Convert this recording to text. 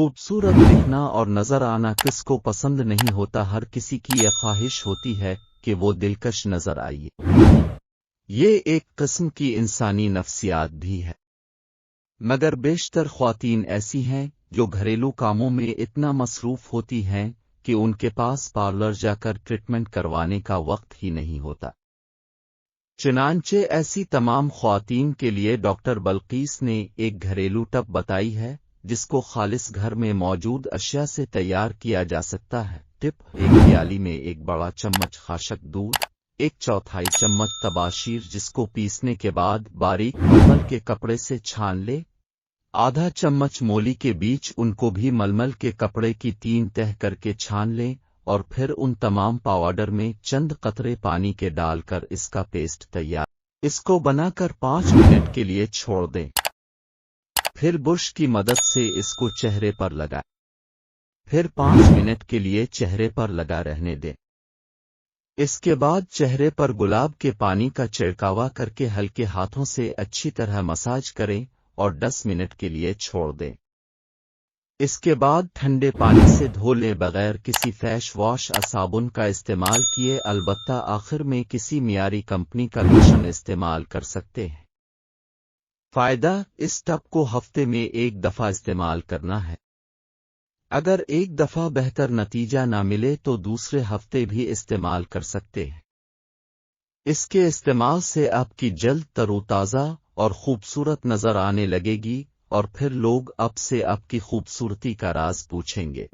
खूबसूरत दिखना और नजर आना किसको पसंद नहीं होता। हर किसी की यह ख्वाहिश होती है कि वो दिलकश नजर आए। ये एक किस्म की इंसानी नफ्सियात भी है, मगर बेशतर ख्वातीन ऐसी हैं जो घरेलू कामों में इतना मसरूफ होती हैं कि उनके पास पार्लर जाकर ट्रीटमेंट करवाने का वक्त ही नहीं होता। चुनांचे ऐसी तमाम ख्वातीन के लिए डॉक्टर बल्कीस ने एक घरेलू टब बताई है जिसको खालिस घर में मौजूद अशिया से तैयार किया जा सकता है। टिप: एक प्याली में एक बड़ा चम्मच खाशक दूध, 1/4 चम्मच तबाशीर जिसको पीसने के बाद बारीक मलमल के कपड़े से छान ले, आधा चम्मच मोली के बीज, उनको भी मलमल के कपड़े की 3 तह करके छान लें और फिर उन तमाम पाउडर में चंद कतरे पानी के डालकर इसका पेस्ट तैयार। इसको बनाकर 5 मिनट के लिए छोड़ दें, फिर ब्रश की मदद से इसको चेहरे पर लगाएं, फिर 5 मिनट के लिए चेहरे पर लगा रहने दें। इसके बाद चेहरे पर गुलाब के पानी का छिड़कावा करके हल्के हाथों से अच्छी तरह मसाज करें और 10 मिनट के लिए छोड़ दें। इसके बाद ठंडे पानी से धो लें बगैर किसी फेस वॉश या साबुन का इस्तेमाल किए। अलबत्ता आखिर में किसी मियारी कंपनी का लोशन इस्तेमाल कर सकते हैं। फायदा: इस टब को हफ्ते में 1 दफा इस्तेमाल करना है। अगर एक दफा बेहतर नतीजा ना मिले तो दूसरे हफ्ते भी इस्तेमाल कर सकते हैं। इसके इस्तेमाल से आपकी जल्द तरोताज़ा और खूबसूरत नजर आने लगेगी और फिर लोग अब से आपकी खूबसूरती का राज पूछेंगे।